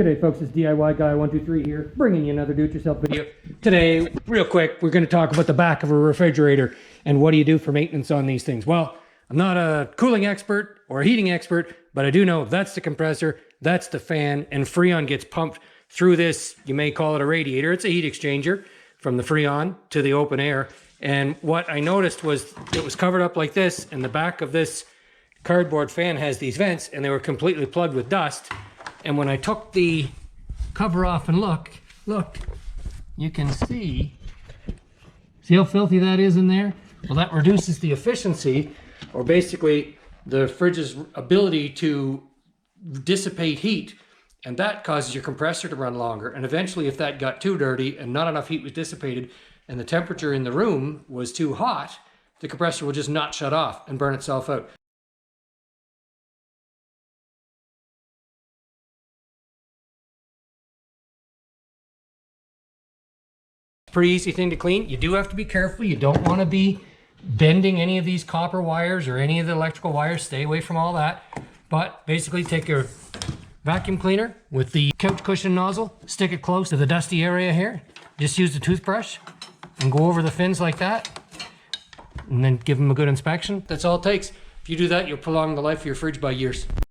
G'day folks, it's DIY Guy 123 here, bringing you another do-it-yourself video. Today, real quick, we're going to talk about the back of a refrigerator and what do you do for maintenance on these things. Well, I'm not a cooling expert or a heating expert, but I do know that's the compressor, that's the fan, and Freon gets pumped through this, you may call it a radiator. It's a heat exchanger from the Freon to the open air. And what I noticed was it was covered up like this, and the back of this cardboard fan has these vents, and they were completely plugged with dust. And when I took the cover off and look, you can see how filthy that is in there? Well, that reduces the efficiency, or basically the fridge's ability to dissipate heat, and that causes your compressor to run longer. And eventually, if that got too dirty and not enough heat was dissipated and the temperature in the room was too hot, the compressor will just not shut off and burn itself out. Pretty easy thing to clean. You do have to be careful. You don't want to be bending any of these copper wires or any of the electrical wires. Stay away from all that. But basically take your vacuum cleaner with the couch cushion nozzle, stick it close to the dusty area here. Just use the toothbrush and go over the fins like that, and then give them a good inspection. That's all it takes. If you do that, you'll prolong the life of your fridge by years.